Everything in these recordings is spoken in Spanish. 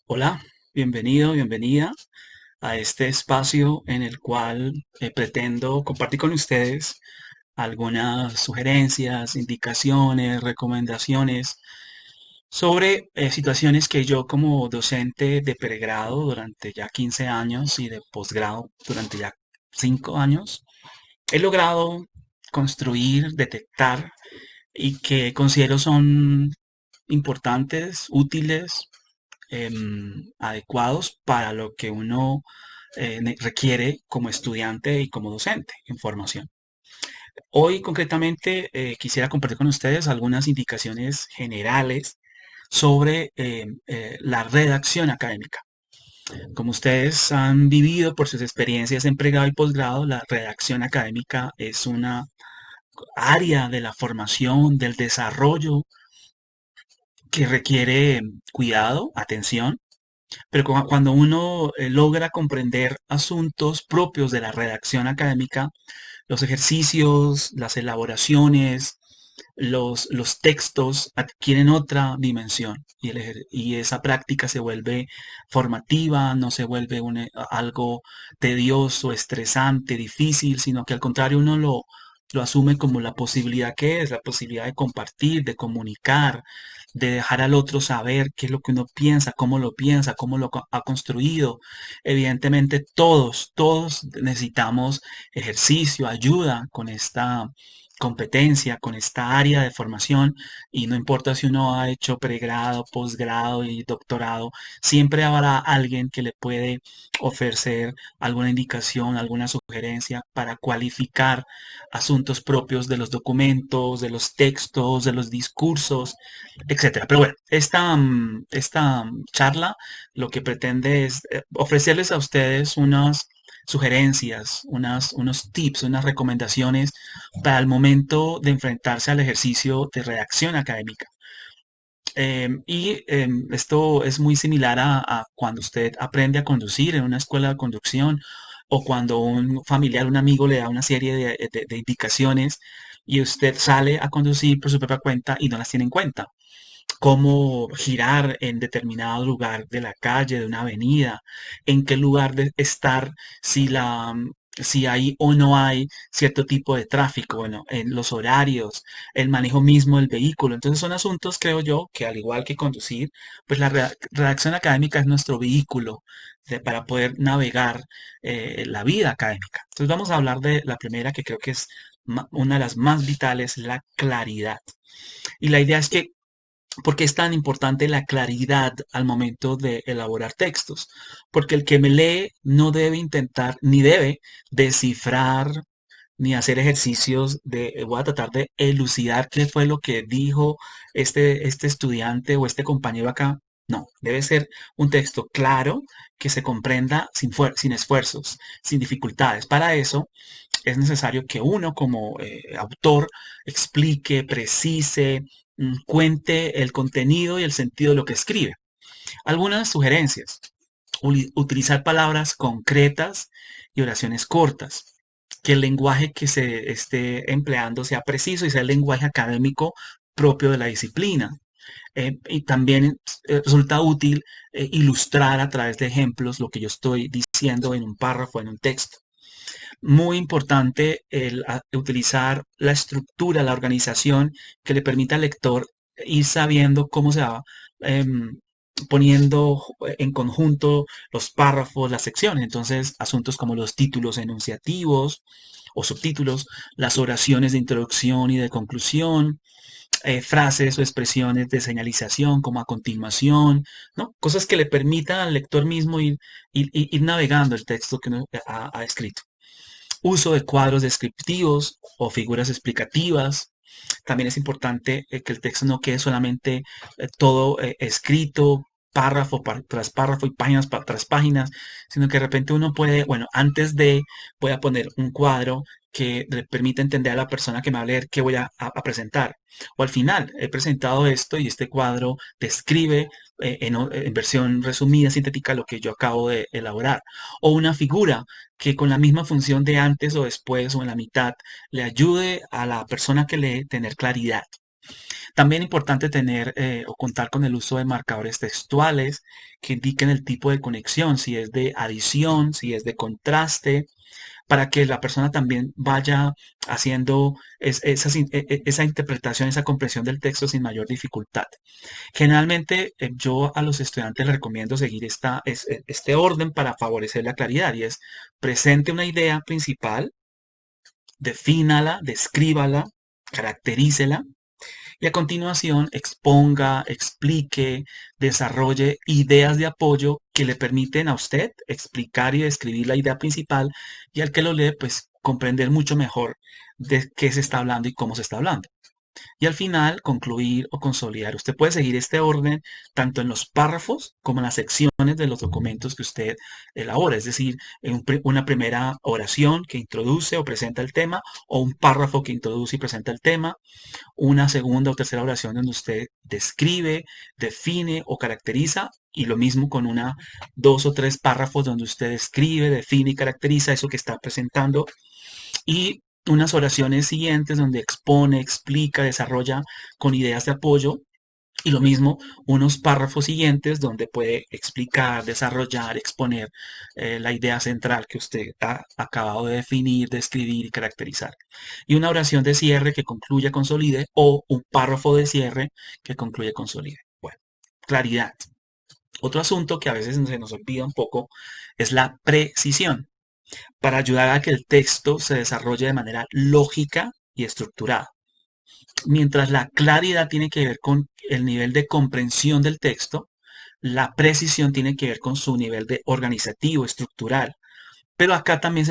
Hola, bienvenido, bienvenida a este espacio en el cual pretendo compartir con ustedes algunas sugerencias, indicaciones, recomendaciones sobre situaciones que yo como docente de pregrado durante ya 15 años y de posgrado durante ya 5 años he logrado construir, detectar y que considero son importantes, útiles, adecuados para lo que uno requiere como estudiante y como docente en formación. Hoy concretamente quisiera compartir con ustedes algunas indicaciones generales sobre la redacción académica. Como ustedes han vivido por sus experiencias en pregrado y posgrado, la redacción académica es una área de la formación, del desarrollo que requiere cuidado, atención. Pero cuando uno logra comprender asuntos propios de la redacción académica, los ejercicios, las elaboraciones, los textos adquieren otra dimensión y esa práctica se vuelve formativa, no se vuelve algo tedioso, estresante, difícil, sino que al contrario uno lo asume como la posibilidad que es, la posibilidad de compartir, de comunicar, de dejar al otro saber qué es lo que uno piensa, cómo ha construido. Evidentemente todos necesitamos ejercicio, ayuda con esta competencia, con esta área de formación y no importa si uno ha hecho pregrado, posgrado y doctorado, siempre habrá alguien que le puede ofrecer alguna indicación, alguna sugerencia para cualificar asuntos propios de los documentos, de los textos, de los discursos, etcétera. Pero bueno, esta charla lo que pretende es ofrecerles a ustedes unas sugerencias, unos tips, unas recomendaciones para el momento de enfrentarse al ejercicio de redacción académica. Esto es muy similar a cuando usted aprende a conducir en una escuela de conducción o cuando un familiar, un amigo le da una serie de indicaciones y usted sale a conducir por su propia cuenta y no las tiene en cuenta. Cómo girar en determinado lugar de la calle, de una avenida, en qué lugar de estar, si hay o no hay cierto tipo de tráfico, bueno, en los horarios, el manejo mismo del vehículo. Entonces son asuntos, creo yo, que al igual que conducir, pues la redacción académica es nuestro vehículo para poder navegar la vida académica. Entonces vamos a hablar de la primera que creo que es una de las más vitales, la claridad. Y la idea es que ¿por qué es tan importante la claridad al momento de elaborar textos? Porque el que me lee no debe intentar ni debe descifrar ni hacer ejercicios voy a tratar de elucidar qué fue lo que dijo este estudiante o este compañero acá. No, debe ser un texto claro que se comprenda sin esfuerzos, sin dificultades. Para eso es necesario que uno como autor explique, precise, cuente el contenido y el sentido de lo que escribe. Algunas sugerencias. Utilizar palabras concretas y oraciones cortas. Que el lenguaje que se esté empleando sea preciso y sea el lenguaje académico propio de la disciplina. Y también resulta útil ilustrar a través de ejemplos lo que yo estoy diciendo en un párrafo, en un texto. Muy importante utilizar la estructura, la organización que le permita al lector ir sabiendo cómo se va em, poniendo en conjunto los párrafos, las secciones. Entonces, asuntos como los títulos enunciativos o subtítulos, las oraciones de introducción y de conclusión, frases o expresiones de señalización como a continuación, ¿no? Cosas que le permitan al lector mismo ir navegando el texto que uno ha escrito. Uso de cuadros descriptivos o figuras explicativas. También es importante que el texto no quede solamente todo escrito, tras párrafo y páginas tras páginas, sino que de repente uno puede, bueno, pueda poner un cuadro que le permita entender a la persona que me va a leer qué voy a presentar. O al final, he presentado esto y este cuadro describe en versión resumida, sintética, lo que yo acabo de elaborar. O una figura que con la misma función de antes o después o en la mitad le ayude a la persona que lee tener claridad. También es importante tener o contar con el uso de marcadores textuales que indiquen el tipo de conexión, si es de adición, si es de contraste, para que la persona también vaya haciendo esa interpretación, esa comprensión del texto sin mayor dificultad. Generalmente yo a los estudiantes les recomiendo seguir este orden para favorecer la claridad y es presente una idea principal, defínala, descríbala, caracterícela y a continuación exponga, explique, desarrolle ideas de apoyo que le permiten a usted explicar y describir la idea principal y al que lo lee pues comprender mucho mejor de qué se está hablando y cómo se está hablando. Y al final, concluir o consolidar. Usted puede seguir este orden tanto en los párrafos como en las secciones de los documentos que usted elabora. Es decir, una primera oración que introduce o presenta el tema o un párrafo que introduce y presenta el tema. Una segunda o tercera oración donde usted describe, define o caracteriza. Y lo mismo con dos o tres párrafos donde usted describe, define y caracteriza eso que está presentando y unas oraciones siguientes donde expone, explica, desarrolla con ideas de apoyo y lo mismo unos párrafos siguientes donde puede explicar, desarrollar, exponer la idea central que usted ha acabado de definir, describir y caracterizar. Y una oración de cierre que concluya, consolide o un párrafo de cierre que concluye, consolide. Bueno, claridad. Otro asunto que a veces se nos olvida un poco es la precisión para ayudar a que el texto se desarrolle de manera lógica y estructurada. Mientras la claridad tiene que ver con el nivel de comprensión del texto, la precisión tiene que ver con su nivel de organizativo, estructural. Pero acá también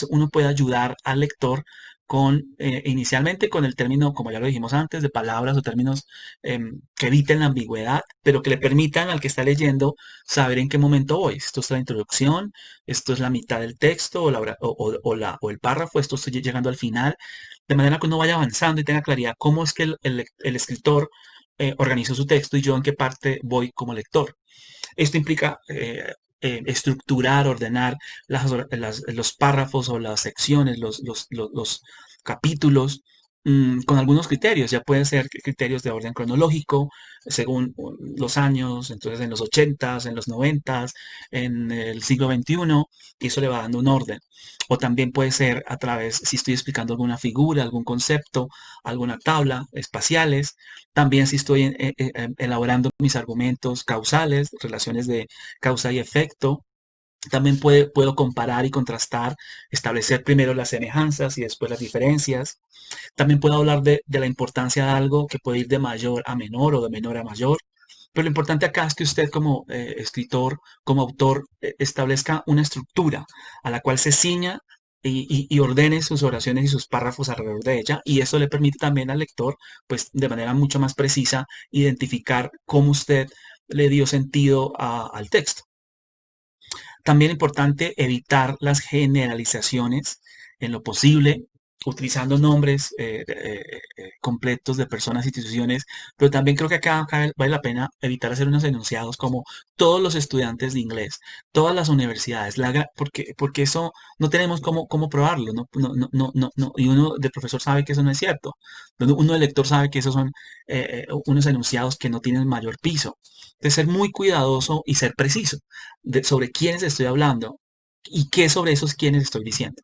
uno puede ayudar al lector inicialmente con el término, como ya lo dijimos antes, de palabras o términos que eviten la ambigüedad, pero que le permitan al que está leyendo saber en qué momento voy. Esto es la introducción, esto es la mitad del texto o el párrafo, esto estoy llegando al final, de manera que uno vaya avanzando y tenga claridad cómo es que el escritor organizó su texto y yo en qué parte voy como lector. Esto implica estructurar, ordenar los párrafos o las secciones, los capítulos con algunos criterios. Ya pueden ser criterios de orden cronológico, según los años, entonces en los 80s, en los 90s, en el siglo XXI, y eso le va dando un orden. O también puede ser a través, si estoy explicando alguna figura, algún concepto, alguna tabla, espaciales. También si estoy elaborando mis argumentos causales, relaciones de causa y efecto. También puedo comparar y contrastar, establecer primero las semejanzas y después las diferencias. También puedo hablar de la importancia de algo que puede ir de mayor a menor o de menor a mayor. Pero lo importante acá es que usted como escritor, como autor, establezca una estructura a la cual se ciña y ordene sus oraciones y sus párrafos alrededor de ella. Y eso le permite también al lector, pues de manera mucho más precisa, identificar cómo usted le dio sentido al texto. También es importante evitar las generalizaciones en lo posible, utilizando nombres completos de personas e instituciones, pero también creo que acá vale la pena evitar hacer unos enunciados como todos los estudiantes de inglés, todas las universidades, porque eso no tenemos cómo probarlo, y uno de profesor sabe que eso no es cierto, uno de lector sabe que esos son unos enunciados que no tienen mayor piso. De ser muy cuidadoso y ser preciso sobre quiénes estoy hablando y qué sobre esos quiénes estoy diciendo.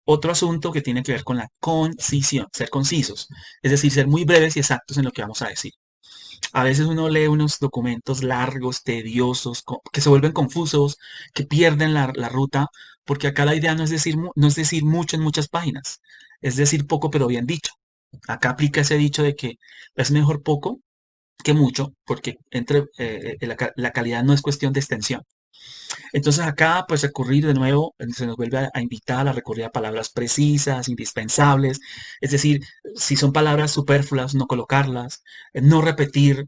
Otro asunto que tiene que ver con la concisión, ser concisos, es decir, ser muy breves y exactos en lo que vamos a decir. A veces uno lee unos documentos largos, tediosos, que se vuelven confusos, que pierden la ruta, porque acá la idea no es decir mucho en muchas páginas, es decir poco pero bien dicho. Acá aplica ese dicho de que es mejor poco que mucho, porque la calidad no es cuestión de extensión. Entonces acá, pues recurrir de nuevo, se nos vuelve a invitar a recurrir a palabras precisas, indispensables, es decir, si son palabras superfluas, no colocarlas, no repetir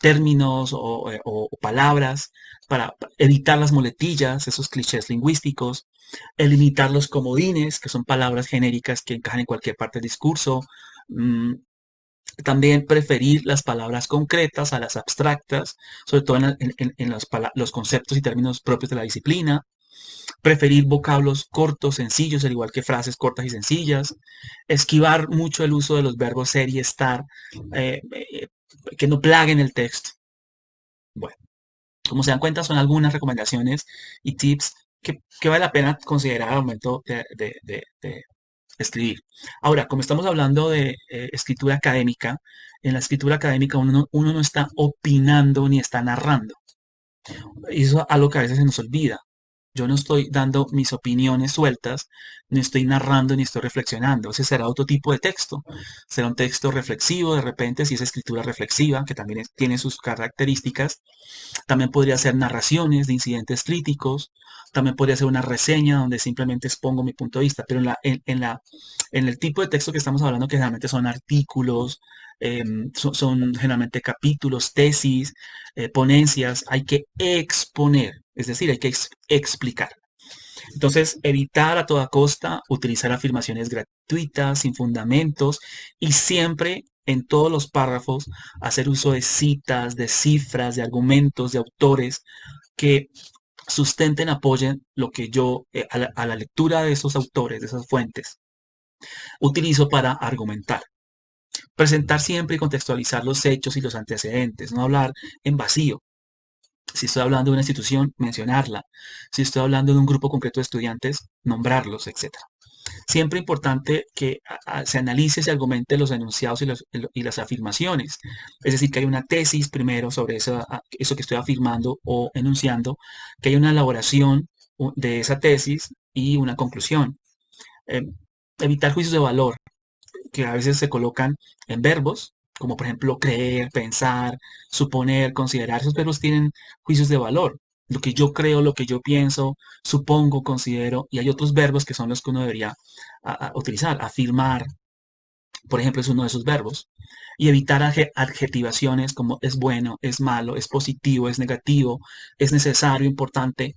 términos o palabras para evitar las muletillas, esos clichés lingüísticos, limitar los comodines, que son palabras genéricas que encajan en cualquier parte del discurso, mm, también preferir las palabras concretas a las abstractas, sobre todo en los conceptos y términos propios de la disciplina. preferir vocablos cortos, sencillos, al igual que frases cortas y sencillas, esquivar mucho el uso de los verbos ser y estar, que no plaguen el texto. Bueno, como se dan cuenta, son algunas recomendaciones y tips que vale la pena considerar al momento de escribir. Ahora, como estamos hablando de escritura académica, en la escritura académica uno no está opinando ni está narrando. Y eso es algo que a veces se nos olvida. Yo no estoy dando mis opiniones sueltas, ni estoy narrando, ni estoy reflexionando. Ese será otro tipo de texto. Será un texto reflexivo, de repente, si es escritura reflexiva, que también tiene sus características. También podría ser narraciones de incidentes críticos. También podría ser una reseña donde simplemente expongo mi punto de vista. Pero en el tipo de texto que estamos hablando, que generalmente son artículos, son generalmente capítulos, tesis, ponencias, hay que exponer, es decir, hay que explicar. Entonces, evitar a toda costa utilizar afirmaciones gratuitas, sin fundamentos y siempre en todos los párrafos hacer uso de citas, de cifras, de argumentos, de autores que sustenten, apoyen lo que yo, a la lectura de esos autores, de esas fuentes, utilizo para argumentar. Presentar siempre y contextualizar los hechos y los antecedentes, no hablar en vacío. Si estoy hablando de una institución, mencionarla. Si estoy hablando de un grupo concreto de estudiantes, nombrarlos, etcétera. Siempre importante que se analice y se argumente los enunciados y las afirmaciones. Es decir, que hay una tesis primero sobre eso que estoy afirmando o enunciando, que hay una elaboración de esa tesis y una conclusión. Eh, Evitar juicios de valor que a veces se colocan en verbos, como por ejemplo creer, pensar, suponer, considerar. Esos verbos tienen juicios de valor. Lo que yo creo, lo que yo pienso, supongo, considero, y hay otros verbos que son los que uno debería utilizar. Afirmar, por ejemplo, es uno de esos verbos. Y evitar adjetivaciones como es bueno, es malo, es positivo, es negativo, es necesario, importante,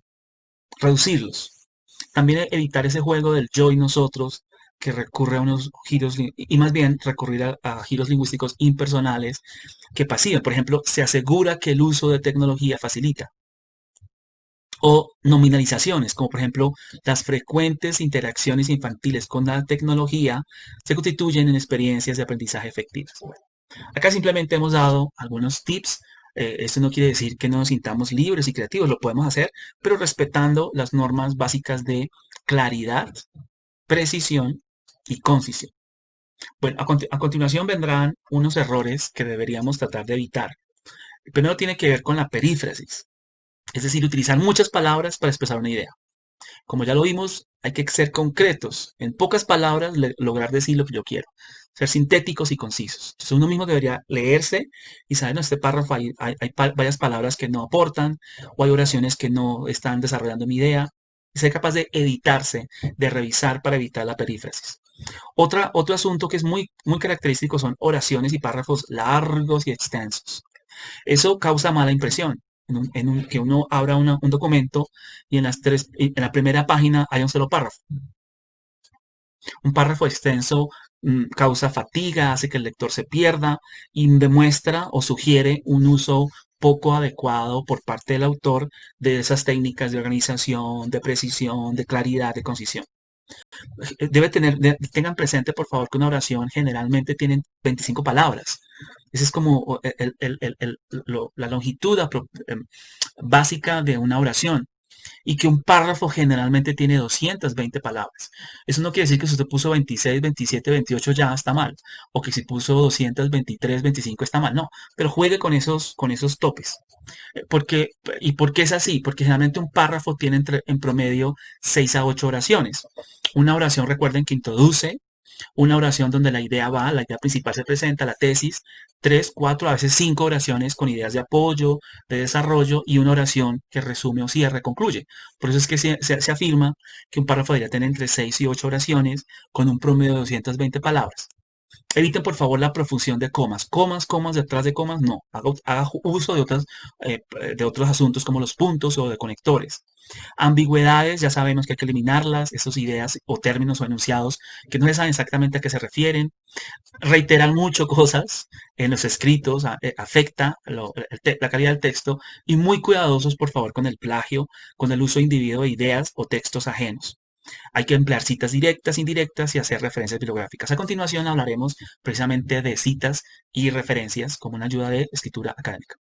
reducirlos. También evitar ese juego del yo y nosotros que recurre a unos giros, y más bien recurrir a giros lingüísticos impersonales que pasivan. Por ejemplo, se asegura que el uso de tecnología facilita. O nominalizaciones, como por ejemplo las frecuentes interacciones infantiles con la tecnología se constituyen en experiencias de aprendizaje efectivas. Bueno, acá simplemente hemos dado algunos tips. Esto no quiere decir que no nos sintamos libres y creativos, lo podemos hacer, pero respetando las normas básicas de claridad, precisión y concisión. Bueno, a continuación vendrán unos errores que deberíamos tratar de evitar. El primero tiene que ver con la perífrasis, es decir, utilizar muchas palabras para expresar una idea. Como ya lo vimos, hay que ser concretos, en pocas palabras lograr decir lo que yo quiero, ser sintéticos y concisos. Entonces uno mismo debería leerse y saber, en este párrafo hay varias palabras que no aportan o hay oraciones que no están desarrollando mi idea. Y ser capaz de editarse, de revisar para evitar la perífrasis. Otro asunto que es muy característico son oraciones y párrafos largos y extensos. Eso causa mala impresión. Que uno abra un documento y en la primera página hay un solo párrafo. Un párrafo extenso causa fatiga, hace que el lector se pierda y demuestra o sugiere un uso poco adecuado por parte del autor de esas técnicas de organización, de precisión, de claridad, de concisión. Tengan presente por favor que una oración generalmente tiene 25 palabras. Esa es como la longitud básica de una oración. Y que un párrafo generalmente tiene 220 palabras. Eso no quiere decir que si usted puso 26, 27, 28 ya está mal. O que si puso 223, 25 está mal. No, pero juegue con esos topes. ¿Y por qué es así? Porque generalmente un párrafo tiene en promedio 6 a 8 oraciones. Una oración, recuerden, que introduce, una oración donde la idea principal se presenta, la tesis, 3, 4, a veces 5 oraciones con ideas de apoyo, de desarrollo y una oración que resume o cierra, concluye. Por eso es que se afirma que un párrafo debería tener entre 6 y 8 oraciones con un promedio de 220 palabras. Eviten por favor la profusión de comas. Comas, comas detrás de comas, no. Haga uso de otros asuntos como los puntos o de conectores. Ambigüedades, ya sabemos que hay que eliminarlas, esas ideas o términos o enunciados que no se saben exactamente a qué se refieren. Reiteran mucho cosas en los escritos, afecta la calidad del texto y muy cuidadosos, por favor, con el plagio, con el uso individuo de ideas o textos ajenos. Hay que emplear citas directas, indirectas y hacer referencias bibliográficas. A continuación hablaremos precisamente de citas y referencias como una ayuda de escritura académica.